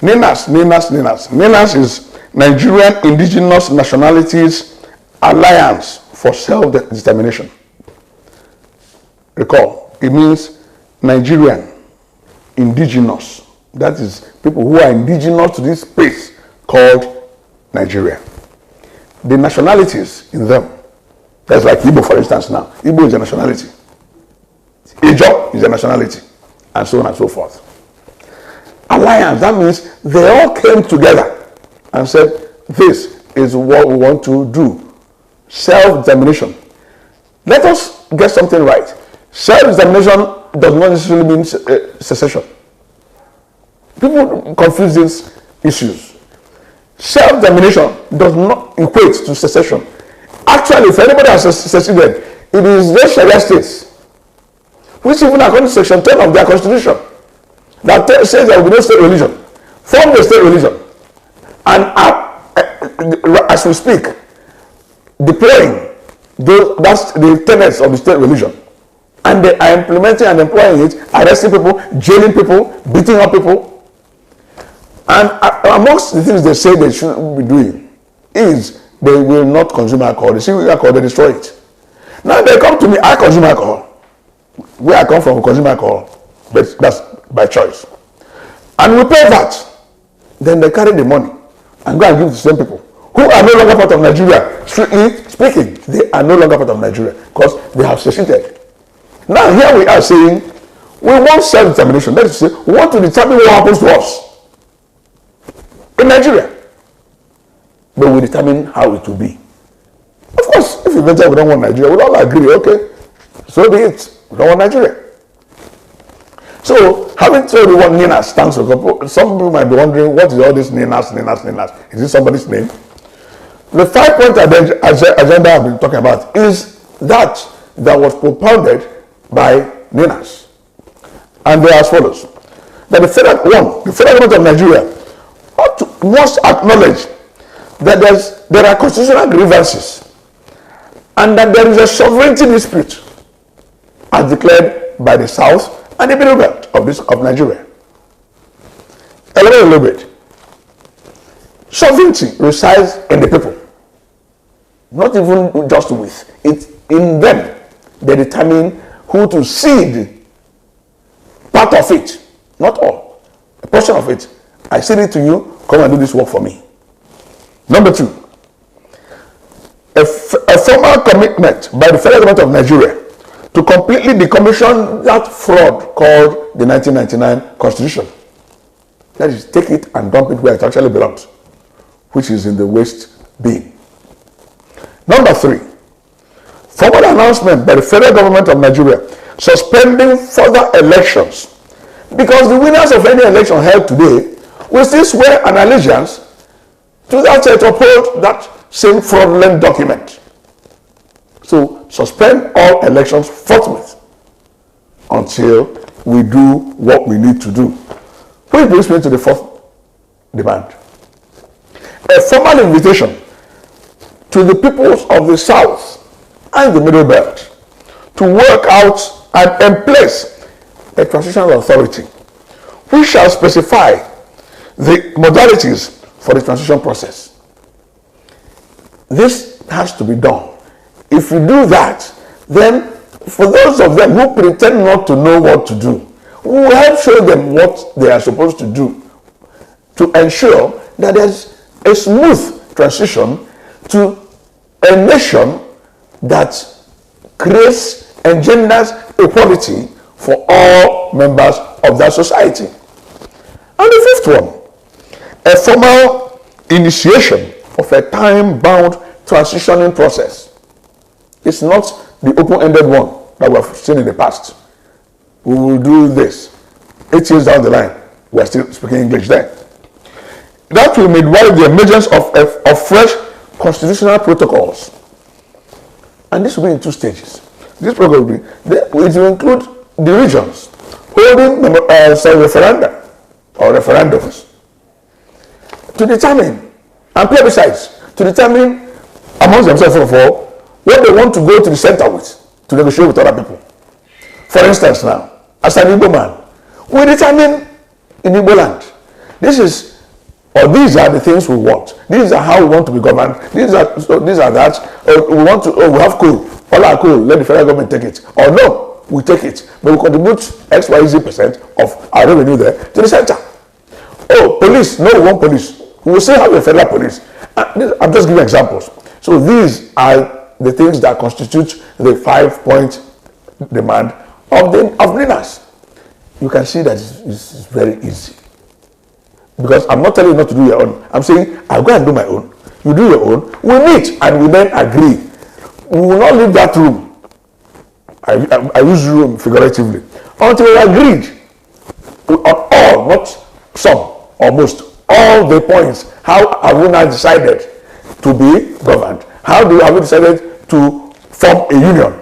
NINAS is Nigerian Indigenous Nationalities Alliance for Self-Determination. Recall, it means Nigerian indigenous. That is people who are indigenous to this place called Nigeria. The nationalities in them, that's like Igbo, for instance. Now Igbo is a nationality, Ijaw is a nationality, and so on and so forth. Alliance, that means they all came together and said, this is what we want to do. Self-determination. Let us get something right. Self-determination does not necessarily mean secession. People confuse these issues. Self-determination does not equate to secession. Actually, if anybody has seceded, it is those Sharia states, which even according to section 10 of their constitution, that says there will be no state religion, form the state religion, and as we speak, deploying that's the tenets of the state religion, and they are implementing and employing it, arresting people, jailing people, beating up people. And amongst the things they say they shouldn't be doing is they will not consume alcohol. They see alcohol, they destroy it. Now they come to me, I consume alcohol. Where I come from, we consume alcohol, but that's by choice. And we pay that. Then they carry the money and go and give it to the same people who are no longer part of Nigeria. Strictly speaking, they are no longer part of Nigeria because they have seceded. Now here we are saying we want self-determination. That is to say, we want to determine what happens to us in Nigeria, but we determine how it will be. Of course, if eventually we don't want Nigeria, we'll all agree, okay, so be it. We don't want Nigeria. So, having told you what NINAS stands for, some people might be wondering, what is all this NINAS? Is this somebody's name? The 5-point agenda I've been talking about is that was propounded by NINAS. And they are as follows. That the federal government of Nigeria must acknowledge that there are constitutional grievances and that there is a sovereignty dispute as declared by the South and the Middle Belt of Nigeria. Elaborate a little bit. Sovereignty resides in the people, not even just with it. In them, they determine who to cede part of it, not all, a portion of it. I cede it to you, come and do this work for me. Number 2, a formal commitment by the federal government of Nigeria to completely decommission that fraud called the 1999 Constitution. That is, take it and dump it where it actually belongs, which is in the waste bin. Number 3, formal announcement by the federal government of Nigeria suspending further elections, because the winners of any election held today will still swear an allegiance to that to uphold that same fraudulent document. So suspend all elections forthwith until we do what we need to do. Which brings me to the 4th demand. A formal invitation to the peoples of the South and the Middle Belt to work out and emplace a transitional authority which shall specify the modalities for the transition process. This has to be done. If you do that, then for those of them who pretend not to know what to do, we will help show them what they are supposed to do to ensure that there's a smooth transition to a nation that creates and genders equality for all members of that society. And the 5th one, a formal initiation of a time-bound transitioning process. It's not the open-ended one that we have seen in the past. We will do this. 8 years down the line, we are still speaking English then. That will midwife the emergence of fresh constitutional protocols. And this will be in 2 stages. This program will include the regions holding referenda or referendums to determine, and plebiscites, to determine amongst themselves of all what they want to go to the center with, to negotiate with other people. For instance now, as an Igbo man, we determine in Igbo land These are the things we want. These are how we want to be governed. These are that. We want to. We have coal. All our coal. Let the federal government take it. Or no, we take it, but we contribute XYZ% of our revenue there to the center. Oh, police. No, we want police. We will still have a federal police. I'm just giving examples. So these are the things that constitute the 5-point demand of leaders. You can see that it's very easy. Because I'm not telling you not to do your own. I'm saying, I'll go and do my own. You do your own. We meet and we then agree. We will not leave that room. I use room figuratively. Until we agreed on all, not some, or most, all the points. How have we now decided to be governed? Have we decided to form a union?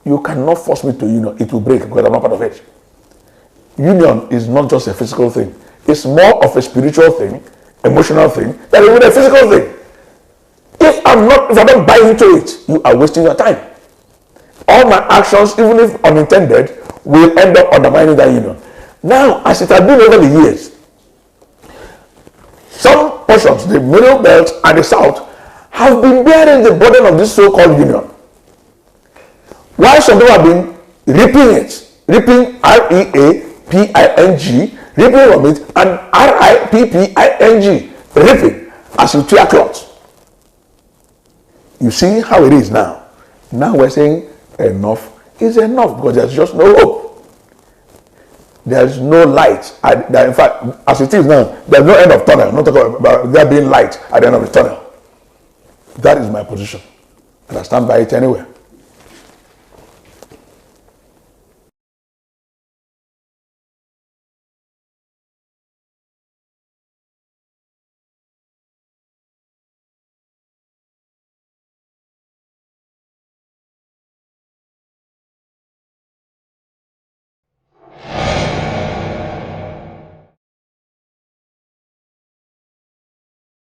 You cannot force me to union. It will break because I'm not part of it. Union is not just a physical thing. It's more of a spiritual thing, emotional thing, than even a physical thing. If I don't buy into it, you are wasting your time. All my actions, even if unintended, will end up undermining that union. Now, as it has been over the years, some portions, the middle belt and the south, have been bearing the burden of this so-called union. While some people have been reaping it, reaping R-E-A-P-I-N-G, ripping from it, and R-I-P-P-I-N-G, ripping as you tear cloth. You see how it is now. Now we're saying enough is enough because there's just no hope. There's no light. In fact, as it is now, there's no end of tunnel. I'm not talking about there being light at the end of the tunnel. That is my position. And I stand by it anyway.